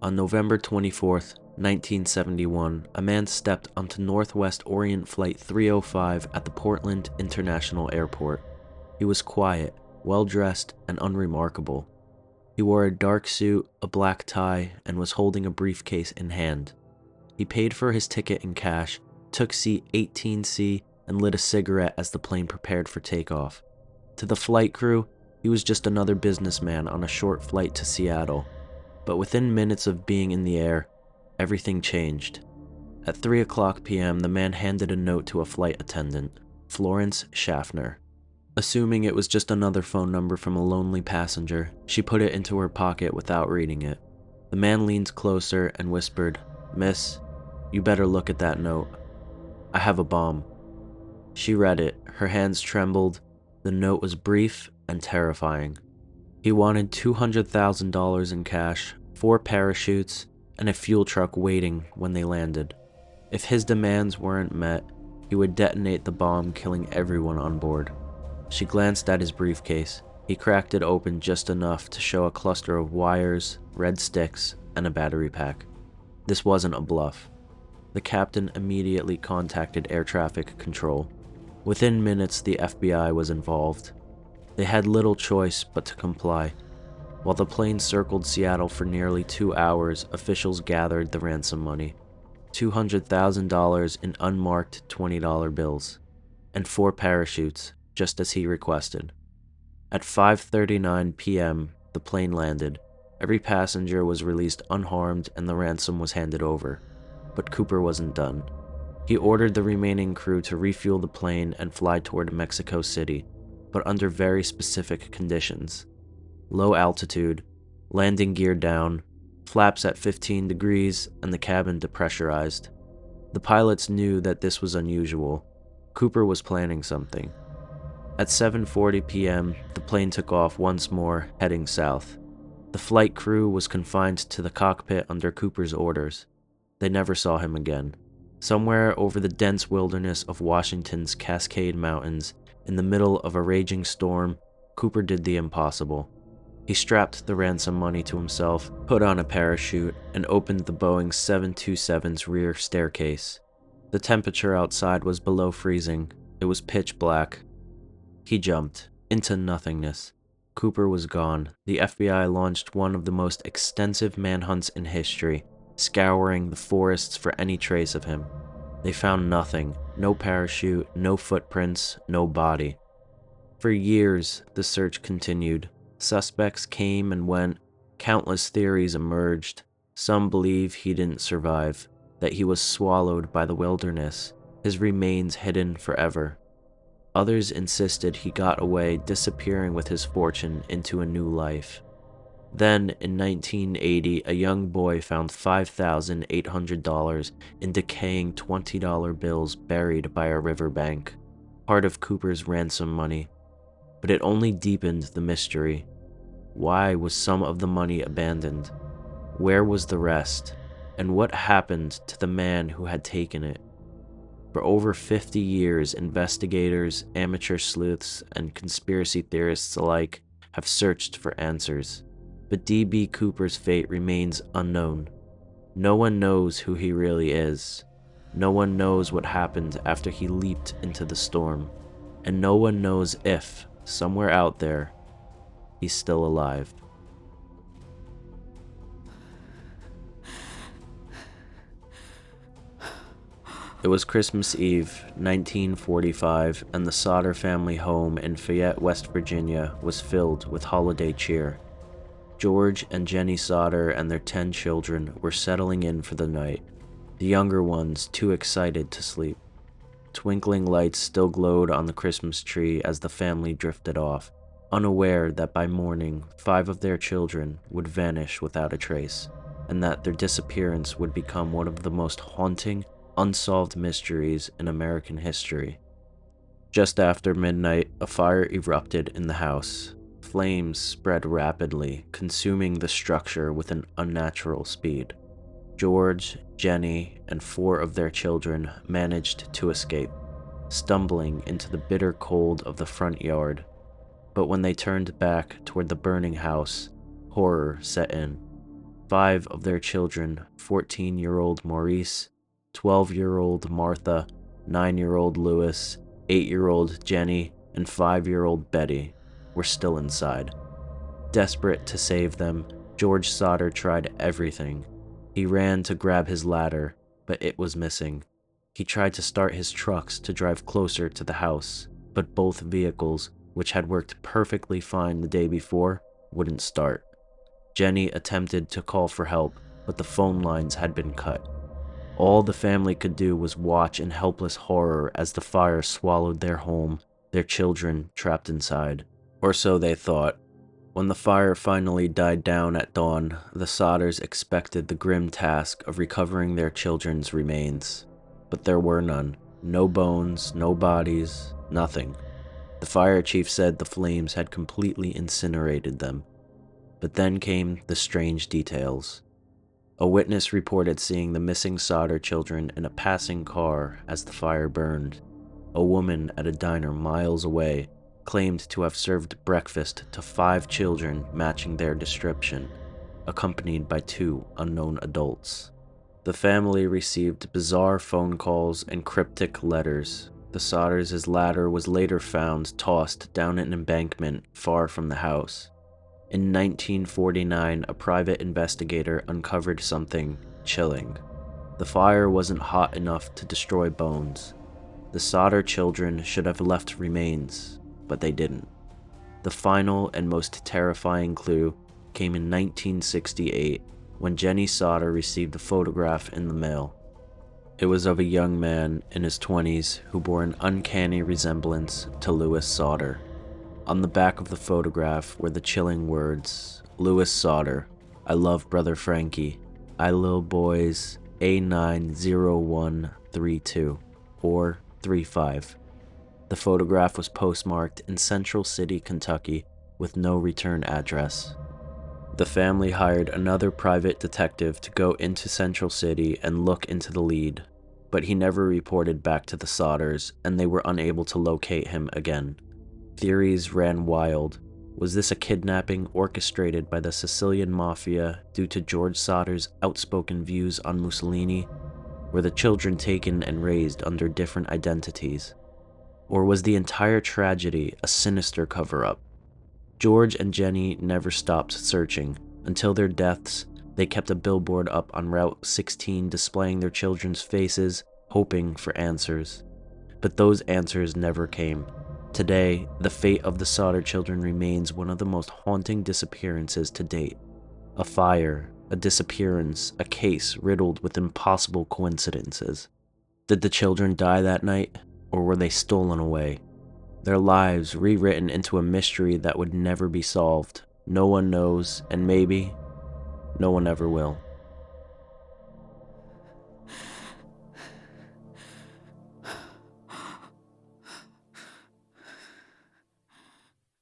On November 24th, 1971, a man stepped onto Northwest Orient Flight 305 at the Portland International Airport. He was quiet, well-dressed, and unremarkable. He wore a dark suit, a black tie, and was holding a briefcase in hand. He paid for his ticket in cash, took seat 18C, and lit a cigarette as the plane prepared for takeoff. To the flight crew, he was just another businessman on a short flight to Seattle. But within minutes of being in the air, everything changed. At 3:00 p.m., the man handed a note to a flight attendant, Florence Schaffner. Assuming it was just another phone number from a lonely passenger, she put it into her pocket without reading it. The man leaned closer and whispered, "Miss, you better look at that note. I have a bomb." She read it, her hands trembled. The note was brief and terrifying. He wanted $200,000 in cash, 4 parachutes, and a fuel truck waiting when they landed. If his demands weren't met, he would detonate the bomb, killing everyone on board. She glanced at his briefcase. He cracked it open just enough to show a cluster of wires, red sticks, and a battery pack. This wasn't a bluff. The captain immediately contacted air traffic control. Within minutes, the FBI was involved. They had little choice but to comply. While the plane circled Seattle for nearly 2 hours, officials gathered the ransom money, $200,000 in unmarked $20 bills, and 4 parachutes, just as he requested. At 5:39 p.m., the plane landed. Every passenger was released unharmed and the ransom was handed over. But Cooper wasn't done. He ordered the remaining crew to refuel the plane and fly toward Mexico City, but under very specific conditions. Low altitude, landing gear down, flaps at 15 degrees, and the cabin depressurized. The pilots knew that this was unusual. Cooper was planning something. At 7:40 p.m., the plane took off once more, heading south. The flight crew was confined to the cockpit under Cooper's orders. They never saw him again. Somewhere over the dense wilderness of Washington's Cascade Mountains, in the middle of a raging storm, Cooper did the impossible. He strapped the ransom money to himself, put on a parachute, and opened the Boeing 727's rear staircase. The temperature outside was below freezing. It was pitch black. He jumped into nothingness. Cooper was gone. The FBI launched one of the most extensive manhunts in history, scouring the forests for any trace of him. They found nothing. No parachute, no footprints, no body. For years, the search continued. Suspects came and went. Countless theories emerged. Some believe he didn't survive, that he was swallowed by the wilderness, his remains hidden forever. Others insisted he got away, disappearing with his fortune into a new life. Then, in 1980, a young boy found $5,800 in decaying $20 bills buried by a riverbank, part of Cooper's ransom money. But it only deepened the mystery. Why was some of the money abandoned? Where was the rest? And what happened to the man who had taken it? For over 50 years, investigators, amateur sleuths, and conspiracy theorists alike have searched for answers. But D.B. Cooper's fate remains unknown. No one knows who he really is. No one knows what happened after he leaped into the storm. And no one knows if, somewhere out there, he's still alive. It was Christmas Eve, 1945, and the Sodder family home in Fayette, West Virginia was filled with holiday cheer. George and Jenny Sodder and their 10 children were settling in for the night, the younger ones too excited to sleep. Twinkling lights still glowed on the Christmas tree as the family drifted off, unaware that by morning 5 of their children would vanish without a trace, and that their disappearance would become one of the most haunting, unsolved mysteries in American history. Just after midnight, a fire erupted in the house. Flames spread rapidly, consuming the structure with an unnatural speed. George, Jenny, and 4 of their children managed to escape, stumbling into the bitter cold of the front yard. But when they turned back toward the burning house, horror set in. 5 of their children, 14-year-old Maurice, 12-year-old Martha, 9-year-old Louis, 8-year-old Jenny, and 5-year-old Betty, were still inside. Desperate to save them, George Sodder tried everything. He ran to grab his ladder, but it was missing. He tried to start his trucks to drive closer to the house, but both vehicles, which had worked perfectly fine the day before, wouldn't start. Jenny attempted to call for help, but the phone lines had been cut. All the family could do was watch in helpless horror as the fire swallowed their home, their children trapped inside. Or so they thought. When the fire finally died down at dawn, the Sodders expected the grim task of recovering their children's remains. But there were none. No bones, no bodies, nothing. The fire chief said the flames had completely incinerated them. But then came the strange details. A witness reported seeing the missing Sodder children in a passing car as the fire burned. A woman at a diner miles away claimed to have served breakfast to 5 children matching their description, accompanied by 2 unknown adults. The family received bizarre phone calls and cryptic letters. The Sodders' ladder was later found tossed down an embankment far from the house. In 1949, a private investigator uncovered something chilling. The fire wasn't hot enough to destroy bones. The Sodder children should have left remains, but they didn't. The final and most terrifying clue came in 1968 when Jenny Sodder received a photograph in the mail. It was of a young man in his 20s who bore an uncanny resemblance to Louis Sodder. On the back of the photograph were the chilling words, "Louis Sodder, I love brother Frankie, I lil boys A90132 or 35. The photograph was postmarked in Central City, Kentucky, with no return address. The family hired another private detective to go into Central City and look into the lead, but he never reported back to the Sodders, and they were unable to locate him again. Theories ran wild. Was this a kidnapping orchestrated by the Sicilian Mafia due to George Sodder's outspoken views on Mussolini? Were the children taken and raised under different identities? Or was the entire tragedy a sinister cover-up? George and Jenny never stopped searching. Until their deaths, they kept a billboard up on Route 16 displaying their children's faces, hoping for answers. But those answers never came. Today, the fate of the Sodder children remains one of the most haunting disappearances to date. A fire, a disappearance, a case riddled with impossible coincidences. Did the children die that night, or were they stolen away? Their lives rewritten into a mystery that would never be solved. No one knows, and maybe no one ever will.